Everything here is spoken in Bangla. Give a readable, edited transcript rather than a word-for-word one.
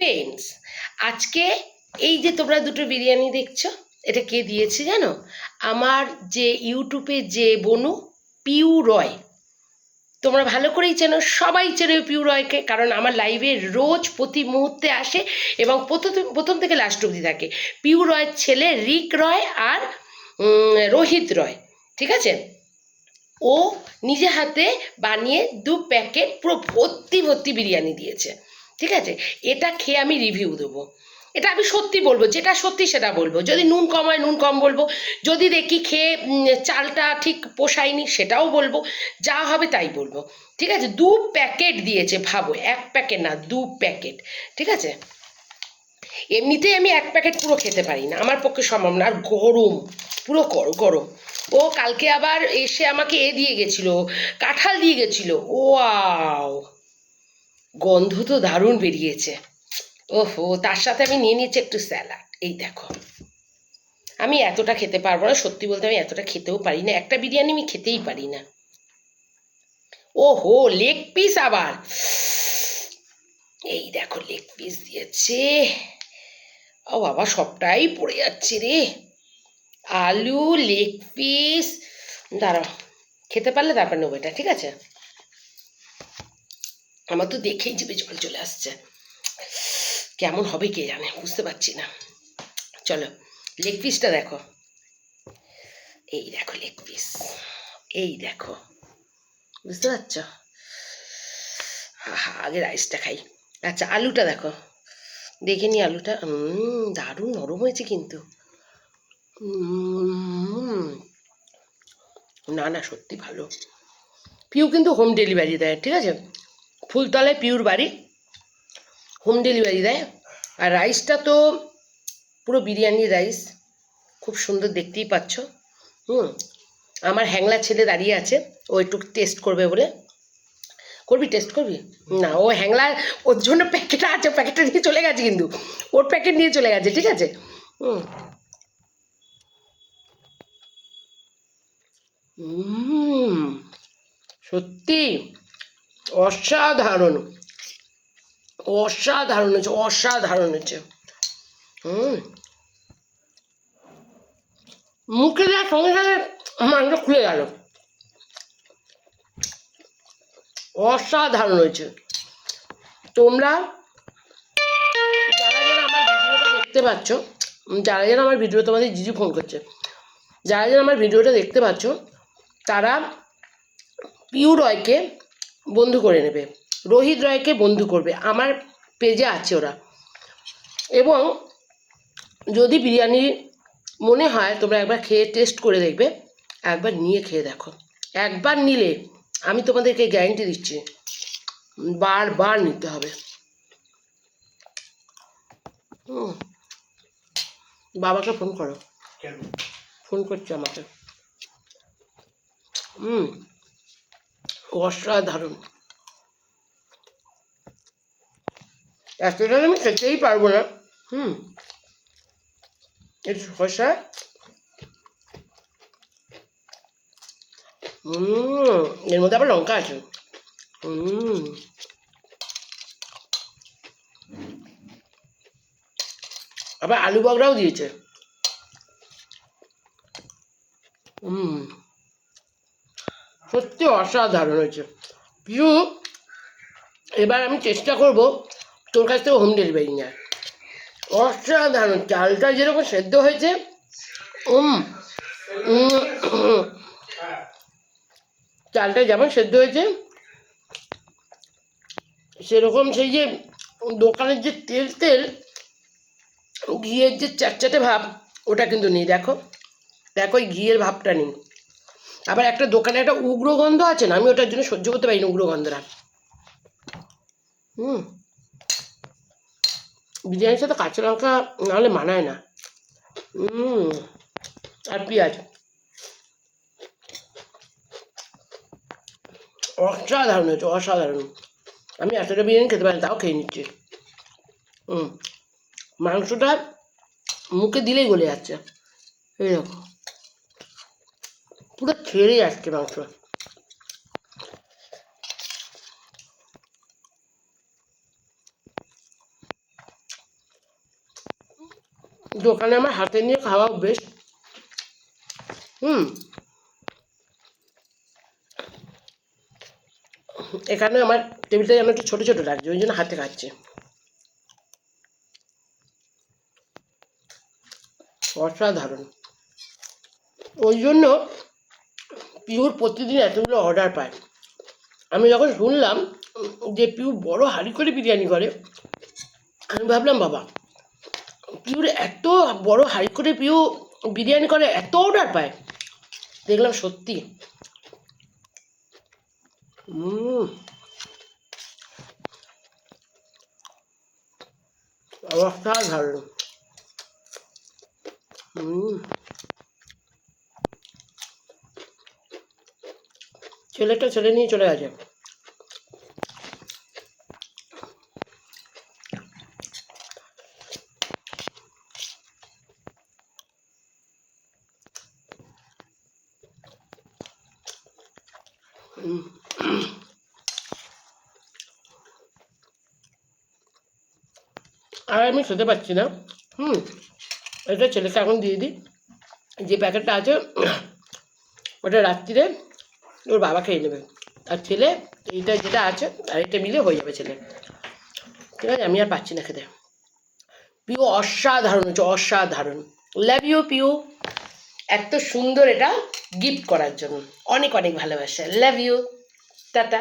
ফ্রেন্ডস, আজকে এই যে তোমরা দুটো বিরিয়ানি দেখছো, এটা কে দিয়েছে জানো? আমার যে ইউটিউবে যে বনু, পিউ রয়। তোমরা ভালো করেই চেনো, সবাই চেনো পিউ রয়কে, কারণ আমার লাইভে রোজ প্রতি মুহূর্তে আসে এবং প্রথম থেকে লাস্ট অবধি থাকে। পিউ রয়ের ছেলে রিক রয় আর রোহিত রয়, ঠিক আছে? ও নিজে হাতে বানিয়ে 2 প্যাকেট পুরো ভর্তি ভর্তি বিরিয়ানি দিয়েছে, ঠিক আছে? এটা খেয়ে আমি রিভিউ দেবো। এটা আমি সত্যি বলবো, যেটা সত্যি সেটা বলবো। যদি নুন কম হয় নুন কম বলবো, যদি দেখি খেয়ে চালটা ঠিক পোষায়নি সেটাও বলবো, যা হবে তাই বলবো, ঠিক আছে? 2 প্যাকেট দিয়েছে, ভাবো, 1 প্যাকেট না, 2 প্যাকেট, ঠিক আছে? এমনিতেই আমি 1 প্যাকেট পুরো খেতে পারি না, আমার পক্ষে সম্ভব না, আর গরম, পুরো গরম। ও কালকে আবার এসে আমাকে দিয়ে গেছিল, কাঁঠাল দিয়ে গেছিল। ওয়াও, গন্ধ তো দারুণ বেরিয়েছে। ওহো, তার সাথে আমি নিয়ে নিয়েছি একটু স্যালাড। এই দেখো, আমি এতটা খেতে পারবো না, সত্যি বলতে আমি এতটা খেতেও পারি না, একটা বিরিয়ানি আমি খেতেই পারি না। ওহো, লেগ পিস আবার, এই দেখো লেগ পিস দিয়েছে। ও বাবা, সবটাই পড়ে যাচ্ছে রে। আলু, লেগ পিস, দাঁড়াও, খেতে পারলে তারপর নেবো এটা, ঠিক আছে? আমার তো দেখেই জিভে জল চলে আসছে, কেমন হবে কে জানে, বুঝতে পারছি না। চলো, লেগ পিসটা দেখো, এই দেখো লেগ পিস, এই দেখো, বুঝতে পারছো? আগে রাইসটা খাই। আচ্ছা, আলুটা দেখো, দেখে নি আলুটা, দারুণ নরম হয়েছে কিন্তু। না না, সত্যি ভালো। পিউ কিন্তু হোম ডেলিভারি দেয়, ঠিক আছে? ফুলতলায় পিউর বাড়ি, হোম ডেলিভারি দেয়। আর রাইসটা তো পুরো বিরিয়ানির রাইস, খুব সুন্দর, দেখতেই পাচ্ছ। আমার হ্যাংলা ছেলে দাঁড়িয়ে আছে, ও একটু টেস্ট করবে বলে। করবি, টেস্ট করবি? না, ও হ্যাংলা, ওর জন্য প্যাকেট আছে, প্যাকেটটা নিয়ে চলে গেছে, কিন্তু ওর প্যাকেট নিয়ে চলে গেছে, ঠিক আছে? সত্যি অসাধারণ, অসাধারণ হয়েছে, অসাধারণ হয়েছে। মুখে দেওয়ার সঙ্গে সঙ্গে মাংস খুলে গেল, অসাধারণ হয়েছে। তোমরা যারা যারা আমার ভিডিওটা দেখতে পাচ্ছ, যারা যারা আমার ভিডিও, তোমাদের জিজু ফোন করছে, যারা যারা আমার ভিডিওটা দেখতে পাচ্ছ, তারা পিউ রয়কে বন্ধু করে নেবে, রোহিত রয়কে বন্ধু করবে, আমার পেজে আছে ওরা। এবং যদি বিরিয়ানি মনে হয়, তোমরা একবার খেয়ে টেস্ট করে দেখবে, একবার নিয়ে খেয়ে দেখো। একবার নিলে আমি তোমাদেরকে গ্যারেন্টি দিচ্ছি বারবার নিতে হবে। বাবাকে ফোন করো, ফোন করছে আমাকে। অসাধারণ, এতটা আমি খেতেই পারবো না। একটু শসা, এর মধ্যে আবার লঙ্কা আছে। আবার আলু বগড়াও দিয়েছে। সত্যি অসাধারণ হয়েছে পিউ। এবার আমি চেষ্টা করব তোর কাছ থেকে হোম ডেলিভারি নেওয়ার। অসাধারণ, চালটা যেরকম সেদ্ধ হয়েছে, চালটা যেমন সেদ্ধ হয়েছে, সেরকম সেই যে দোকানের যে তেল তেল ঘিয়ের যে চ্যাটচ্যাটে ভাব, ওটা কিন্তু নেই। দেখো দেখো, ওই ঘিয়ের ভাবটা নেই। আবার একটা দোকানে একটা উগ্র গন্ধ আছে না, আমি ওটার জন্য সহ্য করতে পারি না উগ্র গন্ধটা। বিরিয়ানির সাথে কাঁচা লঙ্কা নাহলে মানায় না। আর পেঁয়াজ, অসাধারণ হয়েছে, অসাধারণ। আমি এতটা বিরিয়ানি খেতে পারি, তাও খেয়ে নিচ্ছি। মাংসটা মুখে দিলেই গলে যাচ্ছে, এই দেখো, পুরো ছেড়ে যাচ্ছে মাংস। দোকানে আমার হাতে নিয়ে খাওয়া বেশ। এখানে আমার টেবিলটা যেন একটু ছোটো ছোটো লাগছে, ওই জন্য হাতে খাচ্ছি। অসাধারণ। ওই জন্য পিউর প্রতিদিন এতগুলো অর্ডার পায়। আমি যখন শুনলাম যে পিউ বড় হাঁড়ি করে বিরিয়ানি করে, আমি ভাবলাম বাবা, পিউর এত বড় হাঁড়ি করে পিউ বিরিয়ানি করে, এত অর্ডার পায়। দেখলাম সত্যি। অসাধারণ। ছেলেটা ছেলে নিয়ে চলে গেছে। আর আমি খেতে পাচ্ছি না। এটা ছেলেকে এখন দিয়ে দিই। যে প্যাকেটটা আছে ওটা রাত্রিরে ওর বাবা খেয়ে নেবে, আর ছেলে এইটা যেটা আছে আর এটা মিলে হয়ে যাবে ছেলে। ঠিক আছে, আমি আর পাচ্ছি না খেতে। পিউ অসাধারণ হচ্ছে, অসাধারণ। লাভ ইউ পিউ, এত সুন্দর এটা গিফট করার জন্য। অনেক অনেক ভালোবাসা। Love you, tata.